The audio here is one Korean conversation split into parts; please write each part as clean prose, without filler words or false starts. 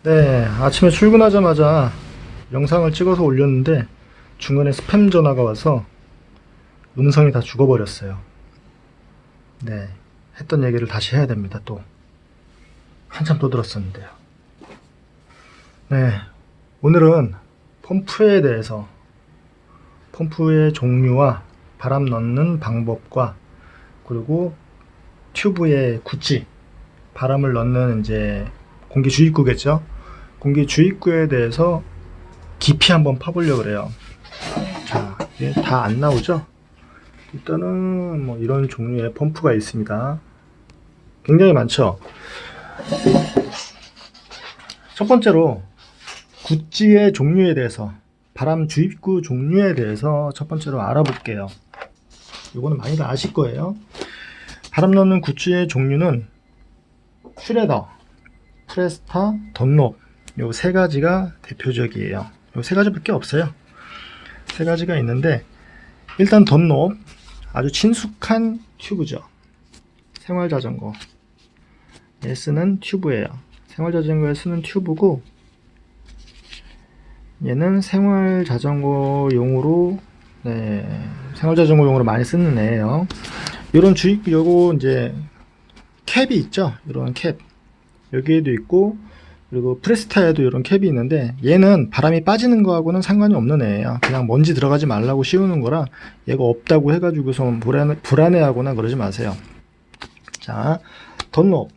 네, 아침에 출근하자마자 영상을 찍어서 올렸는데 중간에 스팸 전화가 와서 음성이 다 죽어버렸어요. 네, 했던 얘기를 다시 해야 됩니다. 또 한참 떠들었었는데요. 네, 오늘은 펌프에 대해서, 펌프의 종류와 바람 넣는 방법과, 그리고 튜브의 구찌, 바람을 넣는 이제 공기 주입구겠죠. 공기 주입구에 대해서 깊이 한번 파보려고 그래요. 자, 이게 다 안 나오죠? 일단은 뭐 이런 종류의 펌프가 있습니다. 굉장히 많죠? 첫 번째로 구찌의 종류에 대해서, 바람 주입구 종류에 대해서 첫 번째로 알아볼게요. 이거는 많이들 아실 거예요. 바람 넣는 구찌의 종류는 슈레더, 프레스타, 던롭, 요 세 가지가 대표적이에요. 요 세 가지밖에 없어요. 세 가지가 있는데, 일단 던롭, 아주 친숙한 튜브죠. 생활자전거에 쓰는 튜브예요. 생활자전거에 쓰는 튜브고, 얘는 생활자전거용으로, 생활자전거용으로 많이 쓰는 애예요. 요런 요거 이제 캡이 있죠. 이런 캡 여기에도 있고, 그리고 프레스타에도 이런 캡이 있는데, 얘는 바람이 빠지는 거하고는 상관이 없는 애예요. 그냥 먼지 들어가지 말라고 씌우는 거라, 얘가 없다고 해가지고서 불안해하거나 그러지 마세요. 자, 던롭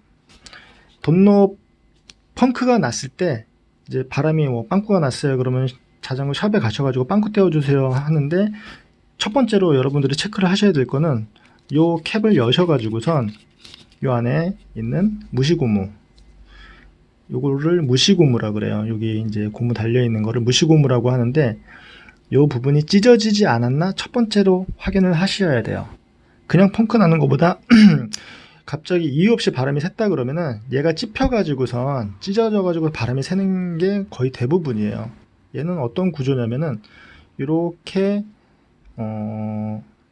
펑크가 났을 때, 이제 바람이 뭐 빵꾸가 났어요. 그러면 자전거 샵에 가셔가지고 빵꾸 떼어주세요 하는데, 첫 번째로 여러분들이 체크를 하셔야 될 거는 요 캡을 여셔가지고선 요 안에 있는 무시고무, 요거를 무시고무라 그래요. 여기 이제 고무 달려 있는 거를 무시고무라고 하는데, 요 부분이 찢어지지 않았나 첫 번째로 확인을 하셔야 돼요. 그냥 펑크 나는 것보다 갑자기 이유 없이 바람이 샜다 그러면은 얘가 찝혀가지고선 찢어져가지고 바람이 새는 게 거의 대부분이에요. 얘는 어떤 구조냐면은 이렇게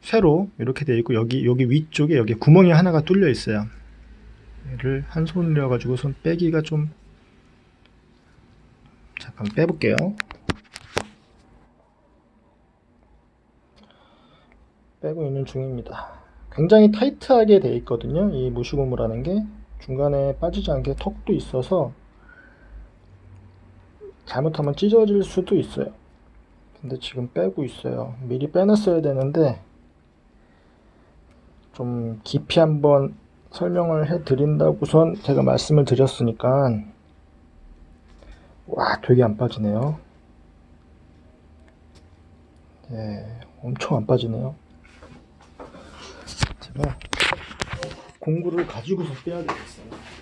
쇠로 이렇게 되어 있고, 여기 위쪽에 여기 구멍이 하나가 뚫려 있어요. 얘를 한 손으로 가지고 손 빼기가 좀, 잠깐 빼볼게요. 빼고 있는 중입니다. 굉장히 타이트하게 되어 있거든요. 이 무시고무라는 게 중간에 빠지지 않게 턱도 있어서 잘못하면 찢어질 수도 있어요. 근데 지금 빼고 있어요. 미리 빼놨어야 되는데, 좀 깊이 한번 설명을 해 드린다고선 제가 말씀을 드렸으니까. 와, 되게 안 빠지네요. 네, 엄청 안 빠지네요. 제가 공구를 가지고서 빼야 되겠어요.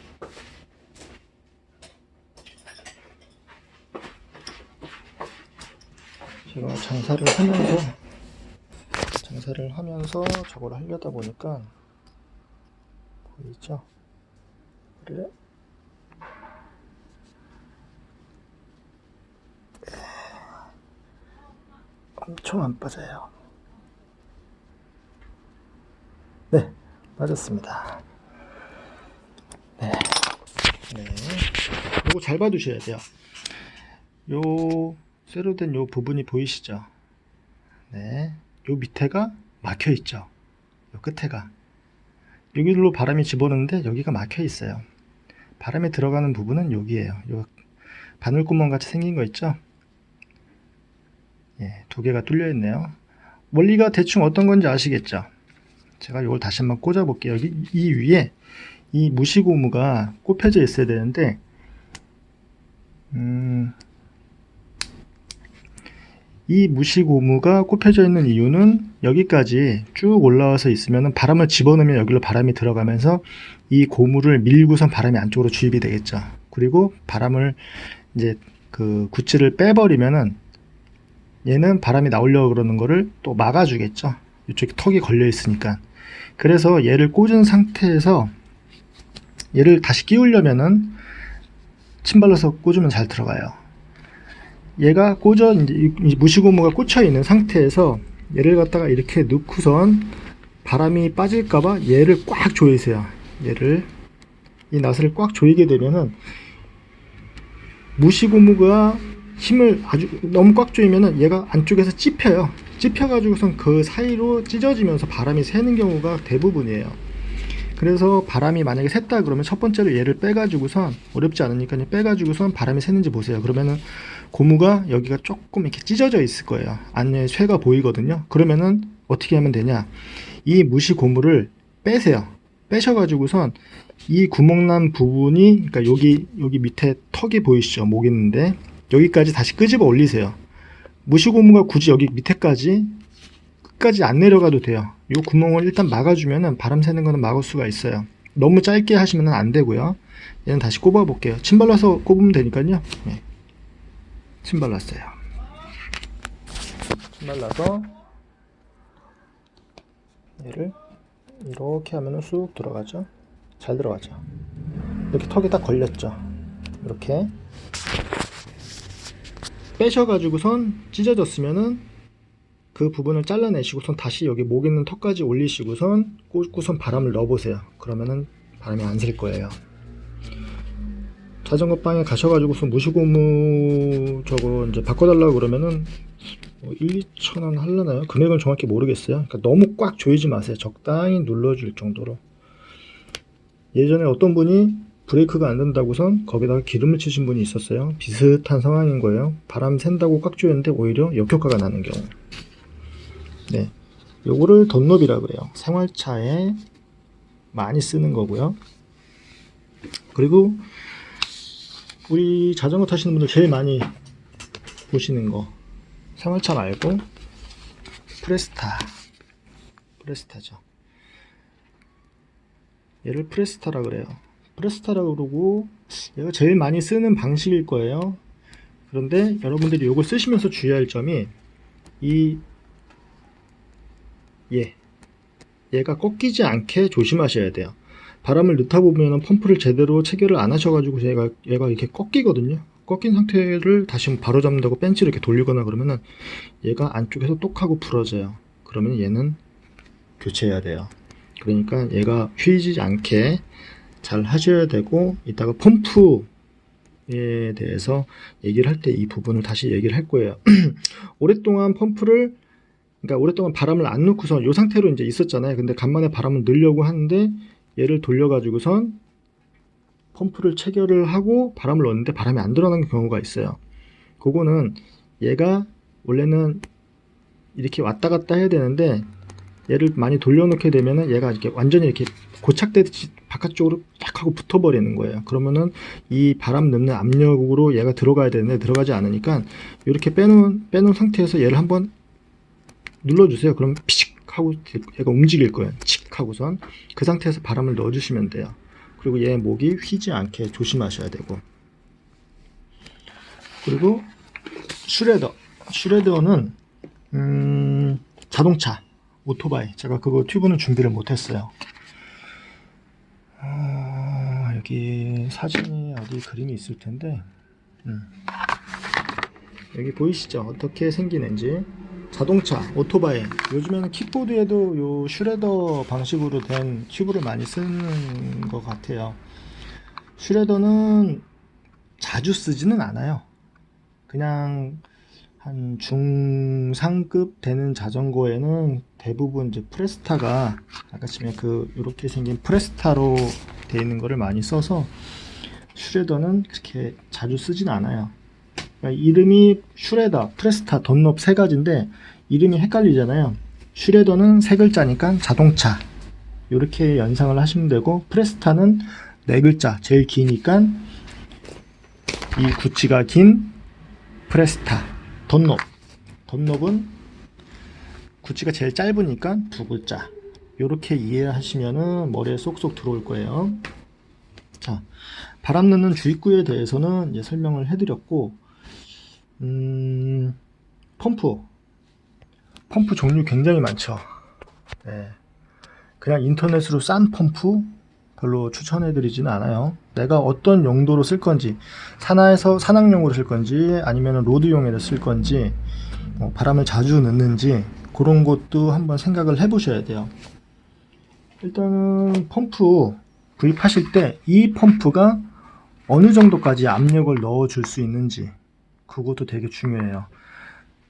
제가 장사를 하면서 저걸 하려다 보니까, 보이죠? 그래? 엄청 안 빠져요. 네, 빠졌습니다. 네. 요거 잘 봐두셔야 돼요. 요 쇠로 된 요 부분이 보이시죠? 네. 요 밑에가 막혀 있죠. 요 끝에가. 여기로 바람이 집어넣는데 여기가 막혀 있어요. 바람이 들어가는 부분은 여기에요. 요 바늘구멍 같이 생긴 거 있죠? 예, 두 개가 뚫려 있네요. 원리가 대충 어떤 건지 아시겠죠? 제가 이걸 다시 한번 꽂아 볼게요. 이 위에 이 무시고무가 꼽혀져 있어야 되는데, 이 무시고무가 꼽혀져 있는 이유는, 여기까지 쭉 올라와서 있으면 바람을 집어넣으면 여기로 바람이 들어가면서 이 고무를 밀고선 바람이 안쪽으로 주입이 되겠죠. 그리고 바람을 이제 그 구찌를 빼버리면은 얘는 바람이 나오려고 그러는 거를 또 막아주겠죠. 이쪽에 턱이 걸려 있으니까. 그래서 얘를 꽂은 상태에서 얘를 다시 끼우려면은 침발로서 꽂으면 잘 들어가요. 얘가 이제 이 무시고무가 꽂혀 있는 상태에서 얘를 갖다가 이렇게 넣고선 바람이 빠질까봐 얘를 꽉 조이세요. 이 낫을 꽉 조이게 되면은 무시고무가 힘을 아주 너무 꽉 조이면은 얘가 안쪽에서 찝혀요. 찝혀가지고선 그 사이로 찢어지면서 바람이 새는 경우가 대부분이에요. 그래서 바람이 만약에 샜다 그러면 첫 번째로 얘를 빼가지고선, 어렵지 않으니까 빼가지고선 바람이 새는지 보세요. 그러면은 고무가 여기가 조금 이렇게 찢어져 있을 거예요. 안에 쇠가 보이거든요. 그러면은 어떻게 하면 되냐, 이 무시 고무를 빼세요. 빼셔가지고선 이 구멍난 부분이, 그러니까 여기 밑에 턱이 보이시죠? 목 있는데 여기까지 다시 끄집어 올리세요. 무시 고무가 굳이 여기 밑에까지 끝까지 안 내려가도 돼요. 이 구멍을 일단 막아주면은 바람 새는 거는 막을 수가 있어요. 너무 짧게 하시면 안 되고요. 얘는 다시 꼽아 볼게요. 침 발라서 꼽으면 되니까요. 네. 침 발랐어요. 침 발라서 얘를 이렇게 하면은 쑥 들어가죠. 잘 들어가죠. 이렇게 턱에 딱 걸렸죠. 이렇게 빼셔가지고선 찢어졌으면은 그 부분을 잘라내시고선 다시 여기 목 있는 턱까지 올리시고선 꽂고선 바람을 넣어보세요. 그러면은 바람이 안 셀 거예요. 자전거 방에 가셔가지고서 무시고무 저거 이제 바꿔달라고 그러면은 1, 2천원 하려나요? 금액은 정확히 모르겠어요. 그러니까 너무 꽉 조이지 마세요. 적당히 눌러줄 정도로. 예전에 어떤 분이 브레이크가 안 된다고선 거기다가 기름을 치신 분이 있었어요. 비슷한 상황인 거예요. 바람 샌다고 꽉 조였는데 오히려 역효과가 나는 경우. 네, 요거를 덧노비라 그래요. 생활차에 많이 쓰는 거고요. 그리고 우리 자전거 타시는 분들 제일 많이 보시는 거, 생활차 말고 프레스타죠. 얘를 프레스타라 그래요. 프레스타라 그러고 얘가 제일 많이 쓰는 방식일 거예요. 그런데 여러분들이 요걸 쓰시면서 주의할 점이 얘가 꺾이지 않게 조심하셔야 돼요. 바람을 넣다 보면 펌프를 제대로 체결을 안 하셔가지고 얘가 이렇게 꺾이거든요. 꺾인 상태를 다시 바로 잡는다고 벤치를 이렇게 돌리거나 그러면은 얘가 안쪽에서 똑하고 부러져요. 그러면 얘는 교체해야 돼요. 그러니까 얘가 휘지 않게 잘 하셔야 되고, 이따가 펌프에 대해서 얘기를 할 때 이 부분을 다시 얘기를 할 거예요. 오랫동안 바람을 안 넣고선 이 상태로 이제 있었잖아요. 근데 간만에 바람을 넣으려고 하는데 얘를 돌려가지고선 펌프를 체결을 하고 바람을 넣었는데 바람이 안 들어가는 경우가 있어요. 그거는 얘가 원래는 이렇게 왔다 갔다 해야 되는데 얘를 많이 돌려놓게 되면은 얘가 이렇게 완전히 이렇게 고착되듯이 바깥쪽으로 딱 하고 붙어버리는 거예요. 그러면은 이 바람 넣는 압력으로 얘가 들어가야 되는데 들어가지 않으니까 이렇게 빼놓은 상태에서 얘를 한번 눌러주세요. 그럼 피식 하고 얘가 움직일 거예요. 칙 하고선 그 상태에서 바람을 넣어주시면 돼요. 그리고 얘 목이 휘지 않게 조심하셔야 되고, 그리고 슈레더는 자동차, 오토바이, 제가 그거 튜브는 준비를 못했어요. 여기 사진이 어디 그림이 있을 텐데, 여기 보이시죠? 어떻게 생기는지. 자동차, 오토바이, 요즘에는 킥보드에도 요 슈레더 방식으로 된 튜브를 많이 쓰는 것 같아요. 슈레더는 자주 쓰지는 않아요. 그냥 한 중상급 되는 자전거에는 대부분 이제 프레스타가, 아까 전에 이렇게 생긴 프레스타로 되어 있는 거를 많이 써서 슈레더는 그렇게 자주 쓰진 않아요. 그러니까 이름이 슈레더, 프레스타, 덧롭 세 가지인데 이름이 헷갈리잖아요. 슈레더는 세 글자니까 자동차, 이렇게 연상을 하시면 되고, 프레스타는 네 글자, 제일 기니까 이 구치가 긴 프레스타. 덧롭은 구치가 제일 짧으니까 두 글자. 이렇게 이해하시면은 머리에 쏙쏙 들어올 거예요. 자, 바람 넣는 주입구에 대해서는 이제 설명을 해드렸고, 펌프 종류 굉장히 많죠. 네. 그냥 인터넷으로 싼 펌프 별로 추천해드리지는 않아요. 내가 어떤 용도로 쓸 건지, 산악용으로 쓸 건지, 아니면 로드용으로 쓸 건지, 바람을 자주 넣는지, 그런 것도 한번 생각을 해보셔야 돼요. 일단은 펌프 구입하실 때 이 펌프가 어느 정도까지 압력을 넣어 줄 수 있는지, 그것도 되게 중요해요.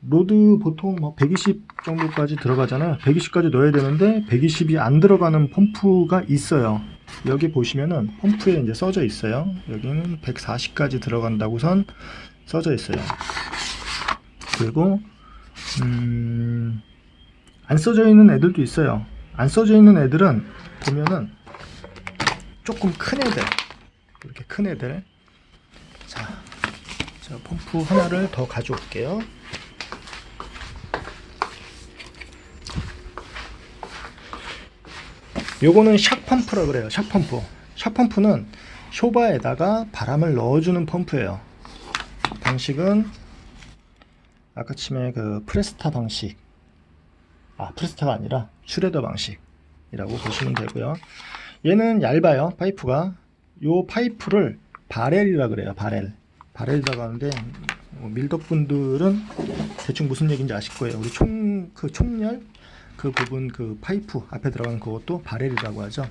로드 보통 뭐 120 정도까지 들어가잖아요. 120까지 넣어야 되는데 120이 안 들어가는 펌프가 있어요. 여기 보시면은 펌프에 이제 써져 있어요. 여기는 140까지 들어간다고선 써져 있어요. 그리고 안 써져 있는 애들도 있어요. 안 써져 있는 애들은 보면은 조금 큰 애들, 이렇게 큰 애들. 자, 제가 펌프 하나를 더 가져올게요. 요거는 샥 펌프라 그래요. 샥 펌프. 샥 펌프는 쇼바에다가 바람을 넣어주는 펌프예요. 방식은 아까 치면 그 프레스타 방식, 프레스타가 아니라 슈레더 방식이라고 보시면 되고요. 얘는 얇아요. 파이프가. 요 파이프를 바렐이라 그래요. 바렐이라고 하는데 밀덕분들은 대충 무슨 얘기인지 아실 거예요. 우리 총열 그 부분, 그 파이프 앞에 들어가는 그것도 바렐이라고 하죠.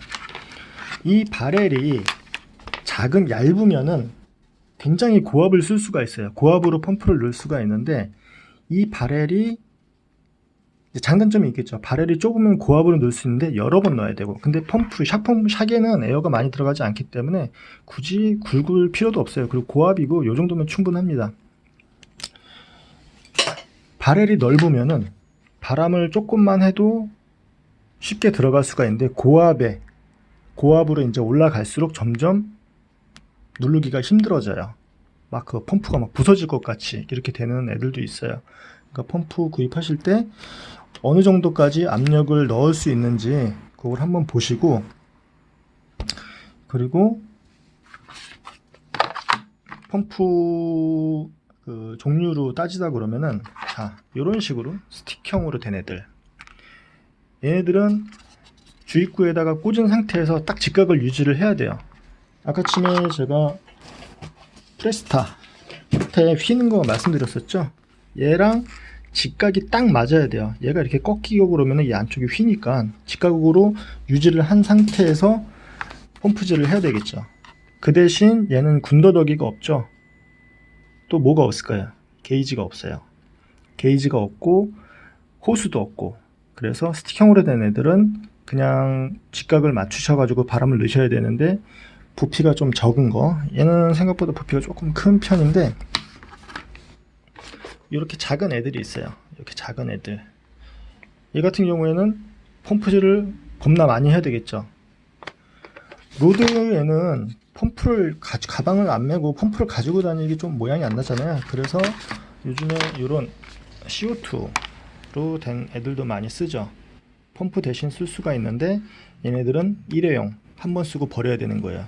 이 바렐이 얇으면은 굉장히 고압을 쓸 수가 있어요. 고압으로 펌프를 넣을 수가 있는데, 이 바렐이 장단점이 있겠죠. 바렐이 좁으면 고압으로 넣을 수 있는데 여러 번 넣어야 되고, 근데 샥에는 에어가 많이 들어가지 않기 때문에 굳이 굵을 필요도 없어요. 그리고 고압이고 요 정도면 충분합니다. 바렐이 넓으면은 바람을 조금만 해도 쉽게 들어갈 수가 있는데, 고압으로 이제 올라갈수록 점점 누르기가 힘들어져요. 막 그 펌프가 막 부서질 것 같이 이렇게 되는 애들도 있어요. 그러니까 펌프 구입하실 때 어느 정도까지 압력을 넣을 수 있는지 그걸 한번 보시고, 그리고 펌프 그 종류로 따지다 그러면은, 자, 이런 식으로 스틱형으로 된 애들, 얘네들은 주입구에다가 꽂은 상태에서 딱 직각을 유지를 해야 돼요. 아까 전에 제가 프레스타 에 휘는 거 말씀드렸었죠. 얘랑 직각이 딱 맞아야 돼요. 얘가 이렇게 꺾이고 그러면 이 안쪽이 휘니까 직각으로 유지를 한 상태에서 펌프질을 해야 되겠죠. 그 대신 얘는 군더더기가 없죠. 또 뭐가 없을까요? 게이지가 없어요. 게이지가 없고 호수도 없고, 그래서 스틱형으로 된 애들은 그냥 직각을 맞추셔가지고 바람을 넣으셔야 되는데, 부피가 좀 적은 거, 얘는 생각보다 부피가 조금 큰 편인데, 이렇게 작은 애들이 있어요. 이렇게 작은 애들, 얘 같은 경우에는 펌프질을 겁나 많이 해야 되겠죠. 로드에는 펌프를 가방을 안 메고 펌프를 가지고 다니기 좀 모양이 안 나잖아요. 그래서 요즘에 이런 CO2로 된 애들도 많이 쓰죠. 펌프 대신 쓸 수가 있는데, 얘네들은 일회용, 한 번 쓰고 버려야 되는 거예요.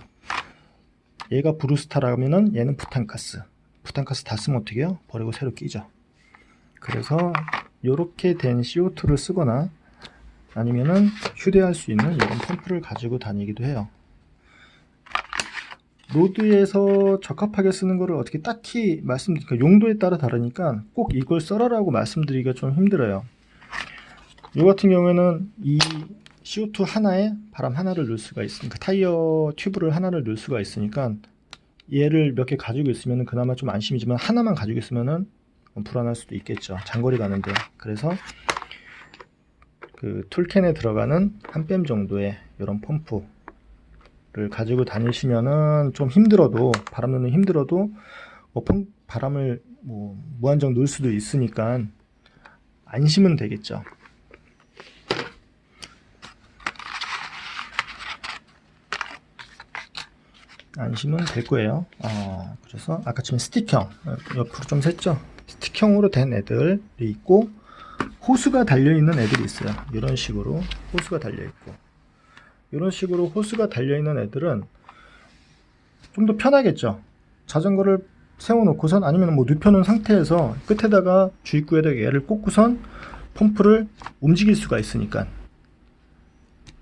얘가 브루스타라면은 얘는 부탄가스 다 쓰면 어떻게 해요? 버리고 새로 끼죠. 그래서 이렇게 된 CO2를 쓰거나 아니면은 휴대할 수 있는 이런 펌프를 가지고 다니기도 해요. 로드에서 적합하게 쓰는 거를 어떻게 딱히 말씀드리니까, 용도에 따라 다르니까 꼭 이걸 써라라고 말씀드리기가 좀 힘들어요. 이 같은 경우에는 이 CO2 하나에 바람 하나를 넣을 수가 있으니까, 타이어 튜브를 하나를 넣을 수가 있으니까, 얘를 몇 개 가지고 있으면 그나마 좀 안심이지만 하나만 가지고 있으면은 불안할 수도 있겠죠. 장거리 가는데. 그래서 그 툴캔에 들어가는 한 뺨 정도의 이런 펌프를 가지고 다니시면은 좀 힘들어도, 바람 넣는 힘들어도 바람을 무한정 넣을 수도 있으니까 안심은 되겠죠. 안심은 될 거예요. 그래서 아까 지금 스틱형, 옆으로 좀 샜죠. 스틱형으로 된 애들이 있고, 호수가 달려있는 애들이 있어요. 이런 식으로 호수가 달려있고, 이런 식으로 호수가 달려있는 애들은 좀 더 편하겠죠. 자전거를 세워놓고선, 아니면 눕혀놓은 상태에서 끝에다가 주입구에다가 얘를 꽂고선 펌프를 움직일 수가 있으니까,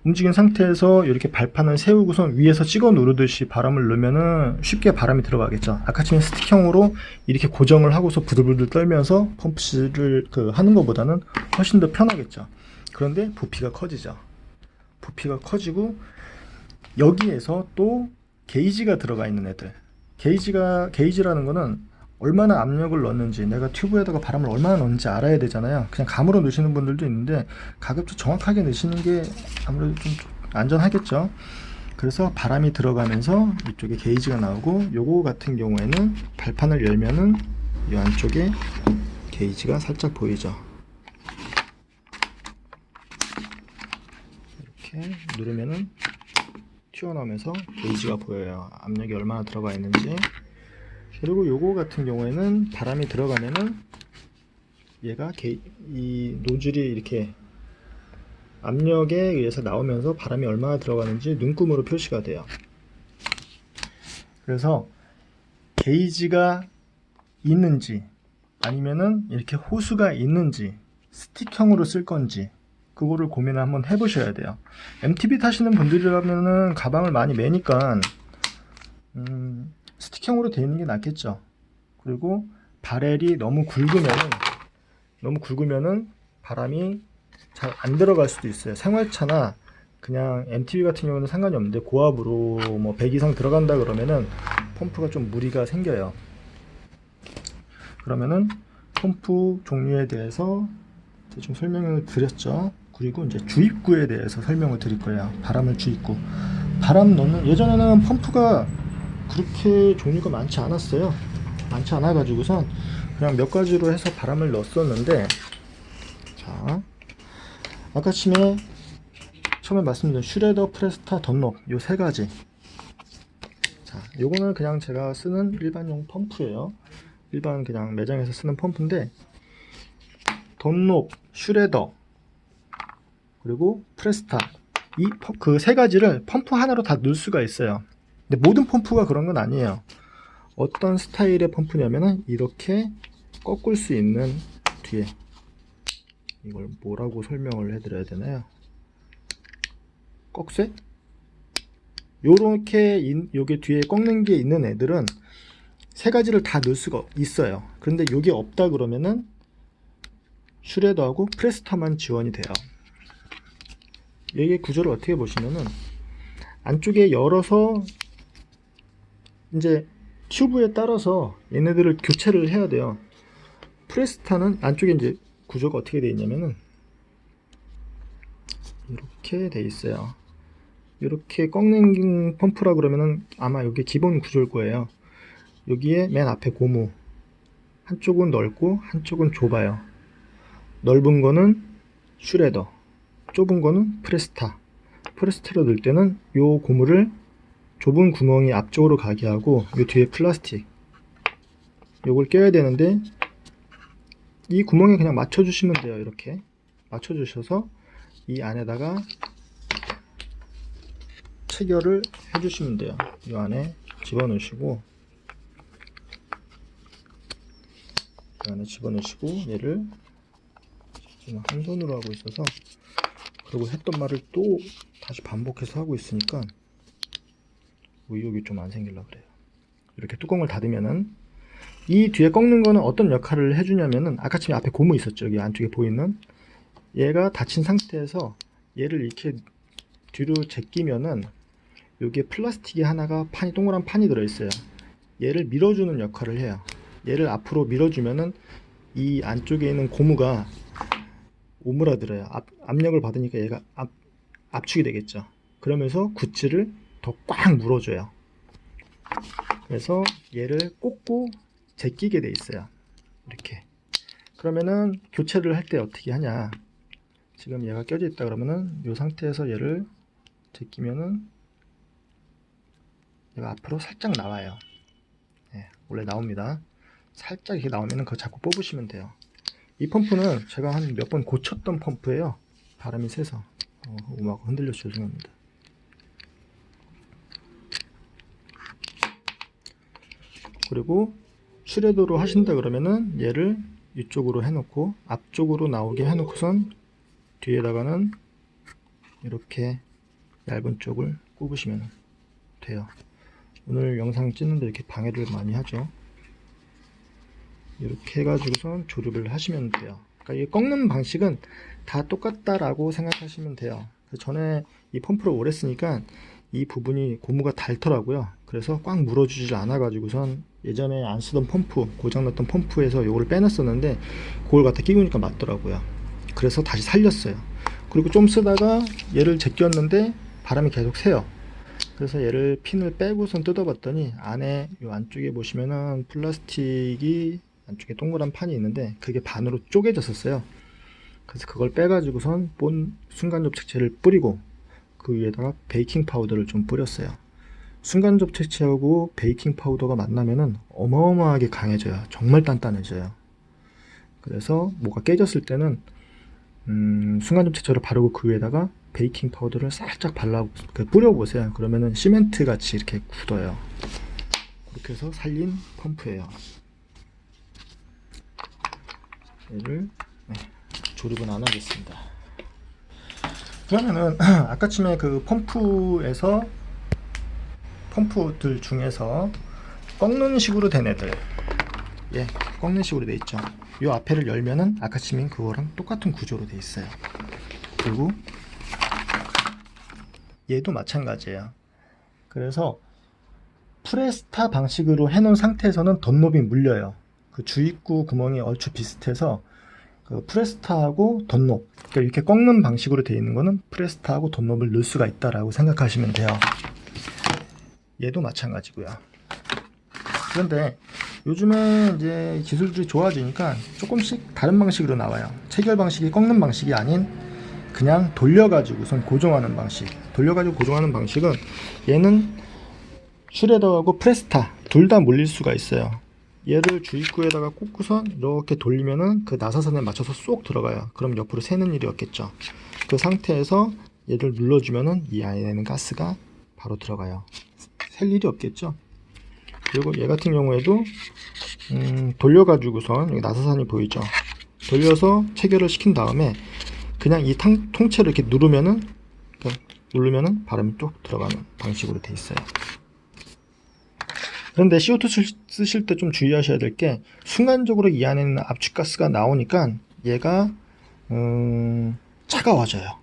움직인 상태에서 이렇게 발판을 세우고선 위에서 찍어 누르듯이 바람을 넣으면은 쉽게 바람이 들어가겠죠. 아까 전에 스틱형으로 이렇게 고정을 하고서 부들부들 떨면서 펌프질을 하는 것보다는 훨씬 더 편하겠죠. 그런데 부피가 커지죠. 부피가 커지고, 여기에서 또 게이지가 들어가 있는 애들, 게이지라는 거는 얼마나 압력을 넣는지, 내가 튜브에다가 바람을 얼마나 넣는지 알아야 되잖아요. 그냥 감으로 넣으시는 분들도 있는데 가급적 정확하게 넣으시는 게 아무래도 좀 안전하겠죠. 그래서 바람이 들어가면서 이쪽에 게이지가 나오고, 요거 같은 경우에는 발판을 열면은 이 안쪽에 게이지가 살짝 보이죠. 이렇게 누르면은 튀어나오면서 게이지가 보여요. 압력이 얼마나 들어가 있는지. 그리고 요거 같은 경우에는 바람이 들어가면은 얘가 이 노즐이 이렇게 압력에 의해서 나오면서 바람이 얼마나 들어가는지 눈금으로 표시가 돼요. 그래서 게이지가 있는지 아니면은 이렇게 호수가 있는지 스틱형으로 쓸 건지 그거를 고민을 한번 해보셔야 돼요. MTB 타시는 분들이라면은 가방을 많이 매니까 스틱형으로 되어 있는 게 낫겠죠. 그리고 바렐이 너무 굵으면은 바람이 잘 안 들어갈 수도 있어요. 생활차나 그냥 MTB 같은 경우는 상관이 없는데 고압으로 뭐 100 이상 들어간다 그러면은 펌프가 좀 무리가 생겨요. 그러면은 펌프 종류에 대해서 대충 설명을 드렸죠. 그리고 이제 주입구에 대해서 설명을 드릴 거예요. 바람을 주입구. 바람 넣는, 예전에는 펌프가 그렇게 종류가 많지 않았어요. 많지 않아 가지고선 그냥 몇 가지로 해서 바람을 넣었었는데, 자, 아까 처음에 말씀드린 슈레더, 프레스타, 던롭 요 세 가지. 자, 요거는 그냥 제가 쓰는 일반용 펌프예요. 일반 그냥 매장에서 쓰는 펌프인데, 던롭, 슈레더, 그리고 프레스타, 그 세 가지를 펌프 하나로 다 넣을 수가 있어요. 근데 모든 펌프가 그런 건 아니에요. 어떤 스타일의 펌프냐면은 이렇게 꺾을 수 있는, 뒤에 이걸 뭐라고 설명을 해드려야 되나요? 꺽쇠? 요렇게 요게 뒤에 꺾는 게 있는 애들은 세 가지를 다 넣을 수가 있어요. 그런데 요게 없다 그러면은 슈레더하고 프레스타만 지원이 돼요. 여기 구조를 어떻게 보시면은 안쪽에 열어서 이제 튜브에 따라서 얘네들을 교체를 해야 돼요. 프레스타는 안쪽에 이제 구조가 어떻게 되어 있냐면은 이렇게 되어 있어요. 이렇게 꺾는 펌프라 그러면은 아마 이게 기본 구조일 거예요. 여기에 맨 앞에 고무, 한쪽은 넓고 한쪽은 좁아요. 넓은 거는 슈레더, 좁은 거는 프레스타. 프레스타로 넣을 때는 요 고무를 좁은 구멍이 앞쪽으로 가게 하고 요 뒤에 플라스틱 요걸 껴야 되는데, 이 구멍에 그냥 맞춰 주시면 돼요. 이렇게 맞춰 주셔서 이 안에다가 체결을 해 주시면 돼요. 이 안에 집어넣으시고, 이 안에 집어넣으시고, 얘를 지금 한 손으로 하고 있어서, 그리고 했던 말을 또 다시 반복해서 하고 있으니까 의욕이 좀 안 생기려고 그래요. 이렇게 뚜껑을 닫으면은 이 뒤에 꺾는 거는 어떤 역할을 해주냐면은, 아까 지금 앞에 고무 있었죠. 여기 안쪽에 보이는 얘가 닫힌 상태에서 얘를 이렇게 뒤로 제끼면은 여기에 플라스틱이 하나가 동그란 판이 들어있어요. 얘를 밀어주는 역할을 해요. 얘를 앞으로 밀어주면은 이 안쪽에 있는 고무가 오므라들어요. 압력을 받으니까 얘가 압축이 되겠죠. 그러면서 구치를 더 꽉 물어줘요. 그래서 얘를 꽂고 제끼게 돼 있어요. 이렇게. 그러면은 교체를 할 때 어떻게 하냐. 지금 얘가 껴져 있다 그러면은 이 상태에서 얘를 제끼면은 얘가 앞으로 살짝 나와요. 네, 원래 나옵니다. 살짝 이렇게 나오면은 그거 자꾸 뽑으시면 돼요. 이 펌프는 제가 한 몇 번 고쳤던 펌프예요. 바람이 세서 음악 흔들려서 죄송합니다. 그리고 슈레더로 하신다 그러면은 얘를 이쪽으로 해놓고 앞쪽으로 나오게 해놓고선 뒤에다가는 이렇게 얇은 쪽을 꼽으시면 돼요. 오늘 영상 찍는데 이렇게 방해를 많이 하죠. 이렇게 해가지고선 조립을 하시면 돼요. 그러니까 이 꺾는 방식은 다 똑같다라고 생각하시면 돼요. 전에 이 펌프를 오래 쓰니까 이 부분이 고무가 닳더라고요. 그래서 꽉 물어주지 않아 가지고선 예전에 안 쓰던 펌프, 고장났던 펌프에서 요거를 빼놨었는데 그걸 갖다 끼우니까 맞더라고요. 그래서 다시 살렸어요. 그리고 좀 쓰다가 얘를 제꼈는데 바람이 계속 새요. 그래서 얘를 핀을 빼고선 뜯어봤더니 안에 요 안쪽에 보시면은 플라스틱이 안쪽에 동그란 판이 있는데 그게 반으로 쪼개졌었어요. 그래서 그걸 빼가지고선 본 순간접착제를 뿌리고 그 위에다가 베이킹 파우더를 좀 뿌렸어요. 순간접착제하고 베이킹 파우더가 만나면은 어마어마하게 강해져요. 정말 단단해져요. 그래서 뭐가 깨졌을 때는 순간접착제를 바르고 그 위에다가 베이킹 파우더를 살짝 뿌려보세요. 그러면은 시멘트 같이 이렇게 굳어요. 그렇게 해서 살린 펌프예요. 얘를 조립은 안 하겠습니다. 그러면은 아까쯤에 그 펌프들 중에서 꺾는 식으로 된 애들, 꺾는 식으로 돼 있죠. 요 앞에를 열면은 아까쯤인 그거랑 똑같은 구조로 돼 있어요. 그리고 얘도 마찬가지예요. 그래서 프레스타 방식으로 해놓은 상태에서는 덧노비 물려요. 그 주입구 구멍이 얼추 비슷해서 그 프레스타하고 덧노브, 그러니까 이렇게 꺾는 방식으로 되어 있는 거는 프레스타하고 덧노브를 넣을 수가 있다라고 생각하시면 돼요. 얘도 마찬가지고요. 그런데 요즘에 이제 기술들이 좋아지니까 조금씩 다른 방식으로 나와요. 체결 방식이 꺾는 방식이 아닌 그냥 돌려가지고선 고정하는 방식. 돌려가지고 고정하는 방식은 얘는 슈레더하고 프레스타 둘 다 물릴 수가 있어요. 얘를 주입구에다가 꽂고선 이렇게 돌리면은 그 나사선에 맞춰서 쏙 들어가요. 그럼 옆으로 새는 일이 없겠죠. 그 상태에서 얘를 눌러주면은 이 안에는 가스가 바로 들어가요. 셀 일이 없겠죠. 그리고 얘 같은 경우에도 돌려가지고선 여기 나사선이 보이죠. 돌려서 체결을 시킨 다음에 그냥 이 통째로 이렇게 누르면은 바람이 쭉 들어가는 방식으로 돼 있어요. 그런데 CO2 쓰실 때 좀 주의하셔야 될 게 순간적으로 이 안에는 압축가스가 나오니까 얘가 차가워져요.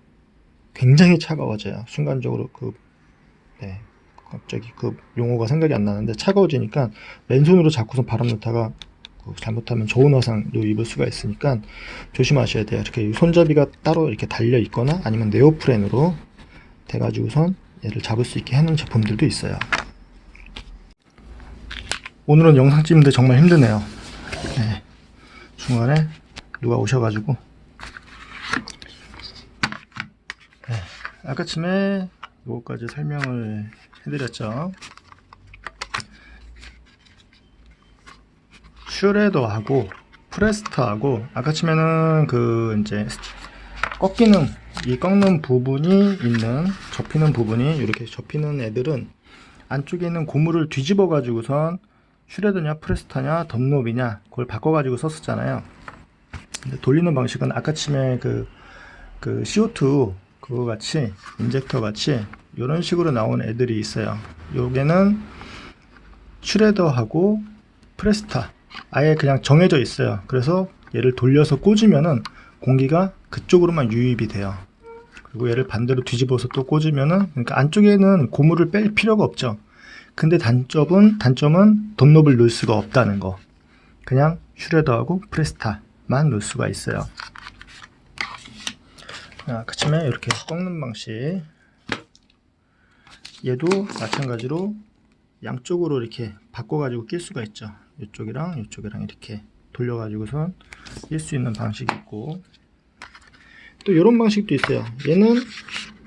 굉장히 차가워져요. 순간적으로 갑자기 그 용어가 생각이 안 나는데 차가워지니까 맨손으로 잡고서 바람 넣다가 잘못하면 저온 화상도 입을 수가 있으니까 조심하셔야 돼요. 이렇게 손잡이가 따로 이렇게 달려 있거나 아니면 네오프렌으로 돼가지고선 얘를 잡을 수 있게 해놓은 제품들도 있어요. 오늘은 영상 찍는데 정말 힘드네요. 중간에 누가 오셔가지고 아까쯤에 요거까지 설명을 해드렸죠. 슈레더하고 프레스트하고 아까쯤에는 그 이제 꺾는 부분이 있는 접히는 부분이 이렇게 접히는 애들은 안쪽에 있는 고무를 뒤집어 가지고선 슈레더냐 프레스타냐 덧노비냐 그걸 바꿔 가지고 썼었잖아요. 근데 돌리는 방식은 아까쯤에 그 CO2 그거 같이 인젝터 같이 이런 식으로 나온 애들이 있어요. 요게는 슈레더하고 프레스타 아예 그냥 정해져 있어요. 그래서 얘를 돌려서 꽂으면은 공기가 그쪽으로만 유입이 돼요. 그리고 얘를 반대로 뒤집어서 또 꽂으면은, 그러니까 안쪽에는 고무를 뺄 필요가 없죠. 근데 단점은 덧노브를 넣을 수가 없다는 거. 그냥 슈레더하고 프레스타만 넣을 수가 있어요. 그치만 이렇게 꺾는 방식, 얘도 마찬가지로 양쪽으로 이렇게 바꿔가지고 낄 수가 있죠. 이쪽이랑 이쪽이랑 이렇게 돌려가지고선 낄 수 있는 방식이 있고, 또 이런 방식도 있어요. 얘는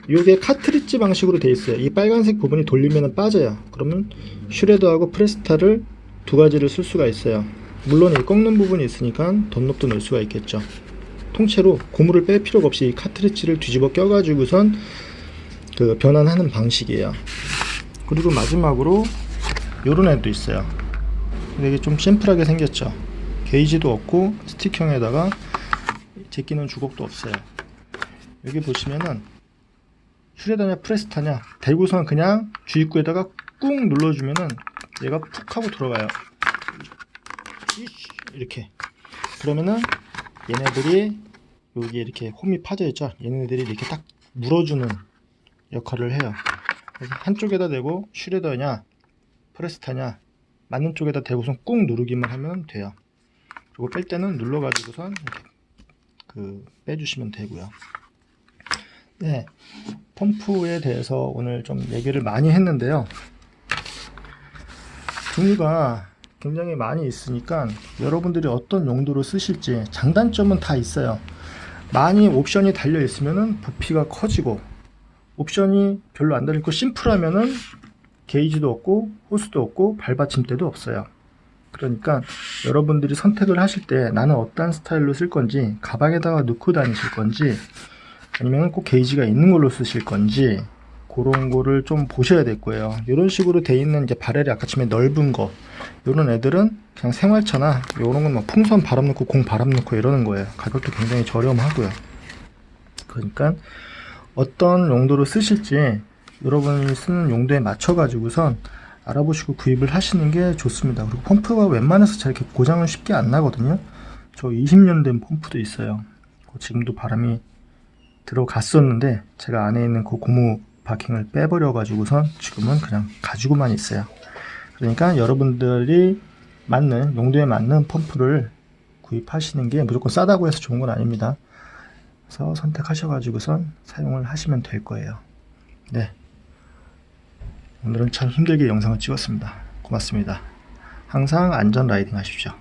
이게 카트리지 방식으로 되어 있어요. 이 빨간색 부분이 돌리면 빠져요. 그러면 슈레더하고 프레스타를 두 가지를 쓸 수가 있어요. 물론 이 꺾는 부분이 있으니까 덧노브도 넣을 수가 있겠죠. 통째로 고무를 뺄 필요가 없이 이 카트리지를 뒤집어 껴가지고선 그 변환하는 방식이에요. 그리고 마지막으로 요런 애도 있어요. 근데 이게 좀 심플하게 생겼죠. 게이지도 없고 스틱형에다가 제끼는 주걱도 없어요. 여기 보시면은 슈레더냐 프레스타냐 대고선 그냥 주입구에다가 꾹 눌러주면은 얘가 푹 하고 들어가요. 이렇게. 그러면은 얘네들이 여기에 이렇게 홈이 파져 있죠. 얘네들이 이렇게 딱 물어주는 역할을 해요. 그래서 한쪽에다 대고 슈레더냐 프레스타냐 맞는 쪽에다 대고선 꾹 누르기만 하면 돼요. 그리고 뺄 때는 눌러 가지고선 이렇게 빼주시면 되고요. 네, 펌프에 대해서 오늘 좀 얘기를 많이 했는데요. 종류가 굉장히 많이 있으니까 여러분들이 어떤 용도로 쓰실지 장단점은 다 있어요. 많이 옵션이 달려 있으면은 부피가 커지고, 옵션이 별로 안 달려 있고 심플하면은 게이지도 없고 호스도 없고 발받침대도 없어요. 그러니까 여러분들이 선택을 하실 때 나는 어떤 스타일로 쓸 건지, 가방에다가 넣고 다니실 건지 아니면 꼭 게이지가 있는 걸로 쓰실 건지 그런 거를 좀 보셔야 될 거예요. 이런 식으로 돼 있는 이제 바렐이 아까처럼 넓은 거, 이런 애들은 그냥 생활차나 이런 건 막 풍선 바람 넣고 공 바람 넣고 이러는 거예요. 가격도 굉장히 저렴하고요. 그러니까 어떤 용도로 쓰실지 여러분이 쓰는 용도에 맞춰 가지고선 알아보시고 구입을 하시는 게 좋습니다. 그리고 펌프가 웬만해서 잘 이렇게 고장은 쉽게 안 나거든요. 저 20년 된 펌프도 있어요. 지금도 바람이 들어갔었는데 제가 안에 있는 그 고무 바킹을 빼버려 가지고선 지금은 그냥 가지고만 있어요. 그러니까 여러분들이 맞는 용도에 맞는 펌프를 구입하시는 게 무조건 싸다고 해서 좋은 건 아닙니다. 그래서 선택하셔 가지고선 사용을 하시면 될 거예요. 네, 오늘은 참 힘들게 영상을 찍었습니다. 고맙습니다. 항상 안전 라이딩 하십시오.